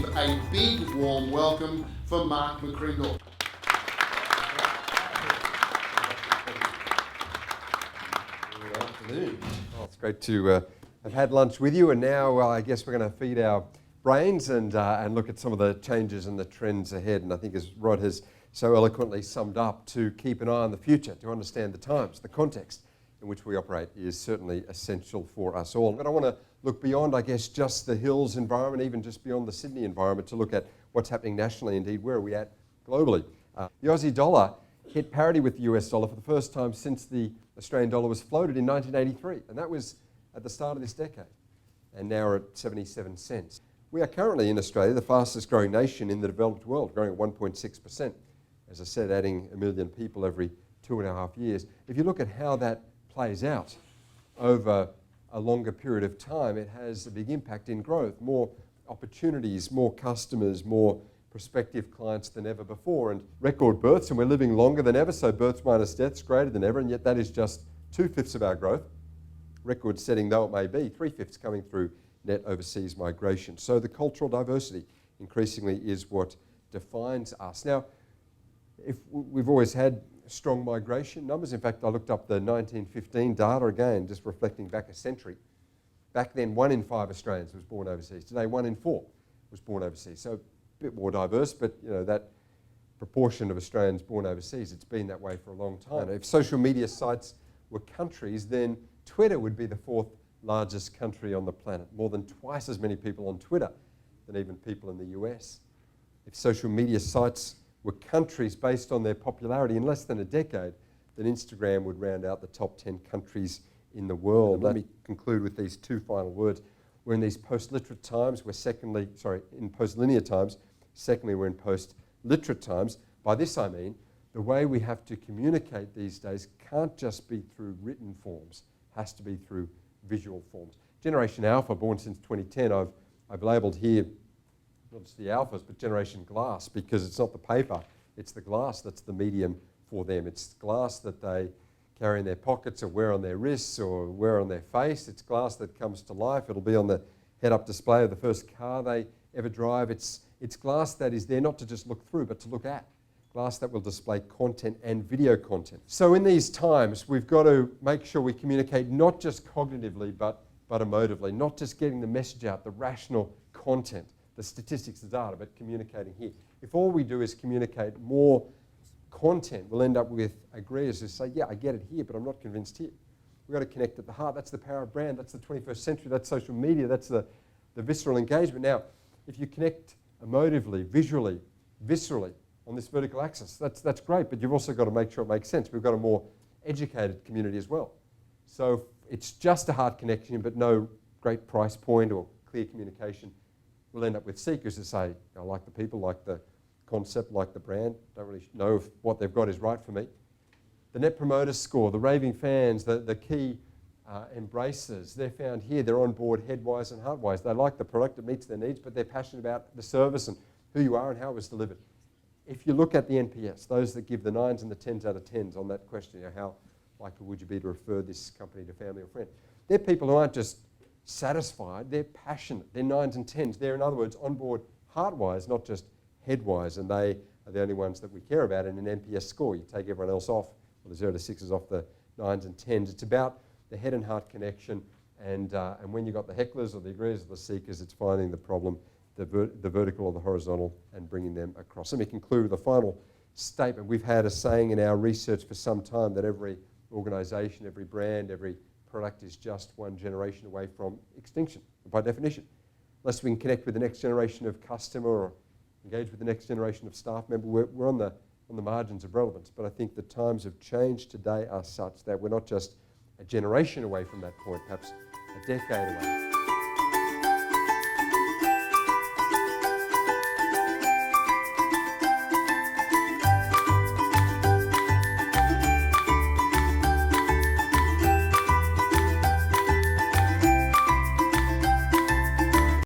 give a big warm welcome for Mark McCrindle. Good afternoon. Oh, it's great to have had lunch with you, and now I guess we're going to feed our brains and look at some of the changes and the trends ahead. And I think, as Rod has so eloquently summed up, to keep an eye on the future, to understand the times, the context in which we operate is certainly essential for us all. But I want to look beyond, I guess, just the hills environment, even just beyond the Sydney environment, to look at what's happening nationally. Indeed, where are we at globally? The Aussie dollar hit parity with the US dollar for the first time since the Australian dollar was floated in 1983, and that was at the start of this decade, and now we're at 77 cents. We are currently in Australia the fastest growing nation in the developed world, growing at 1.6%. As I said, adding 1 million people every 2.5 years. If you look at how that plays out over a longer period of time, it has a big impact in growth, more opportunities, more customers, more prospective clients than ever before, and record births, and we're living longer than ever, so births minus deaths greater than ever, and yet that is just 2/5 of our growth. Record setting though it may be, 3/5 coming through net overseas migration. So the cultural diversity increasingly is what defines us. Now, if we've always had strong migration numbers. In fact, I looked up the 1915 data again, just reflecting back a century. Back then, 1 in 5 Australians was born overseas. Today, 1 in 4 was born overseas. So a bit more diverse, but that proportion of Australians born overseas, it's been that way for a long time. If social media sites were countries, then Twitter would be the 4th largest country on the planet. More than twice as many people on Twitter than even people in the US. If social media sites were countries based on their popularity in less than a decade, then Instagram would round out the top 10 countries in the world. Let me conclude with these 2 final words. We're in these post-literate times. In post-linear times. Secondly, we're in post-literate times. By this I mean, the way we have to communicate these days can't just be through written forms, has to be through visual forms. Generation Alpha, born since 2010, I've labelled here, not just the alphas, but Generation Glass, because it's not the paper, it's the glass that's the medium for them. It's glass that they carry in their pockets or wear on their wrists or wear on their face. It's glass that comes to life. It'll be on the head-up display of the first car they ever drive. It's glass that is there not to just look through, but to look at. Glass that will display content and video content. So in these times, we've got to make sure we communicate not just cognitively, but emotively, not just getting the message out, the rational content, the statistics, the data, but communicating here. If all we do is communicate more content, we'll end up with agreeers who say, yeah, I get it here, but I'm not convinced here. We've got to connect at the heart. That's the power of brand. That's the 21st century. That's social media. That's the visceral engagement. Now, if you connect emotively, visually, viscerally, on this vertical axis, that's great, but you've also got to make sure it makes sense. We've got a more educated community as well. So it's just a heart connection, but no great price point or clear communication. We'll end up with seekers who say, I like the people, like the concept, like the brand, don't really know if what they've got is right for me. The Net Promoter Score, the raving fans, the key embracers, they're found here. They're on board head-wise and heart-wise. They like the product, it meets their needs, but they're passionate about the service and who you are and how it was delivered. If you look at the NPS, those that give the 9s and the 10s out of 10s on that question, how likely would you be to refer this company to family or friend? They're people who aren't just satisfied, they're passionate. They're 9s and 10s. They're, in other words, on board heart-wise, not just head-wise, and they are the only ones that we care about in an NPS score. You take everyone else off, well, the 0 to 6s off the 9s and 10s. It's about the head and heart connection, and when you've got the hecklers or the agreeers or the seekers, it's finding the problem, the vertical or the horizontal, and bringing them across. Let me conclude with a final statement. We've had a saying in our research for some time that every organisation, every brand, every product is just one generation away from extinction, by definition. Unless we can connect with the next generation of customer or engage with the next generation of staff member, we're on the margins of relevance. But I think the times of change today are such that we're not just a generation away from that point, perhaps a decade away.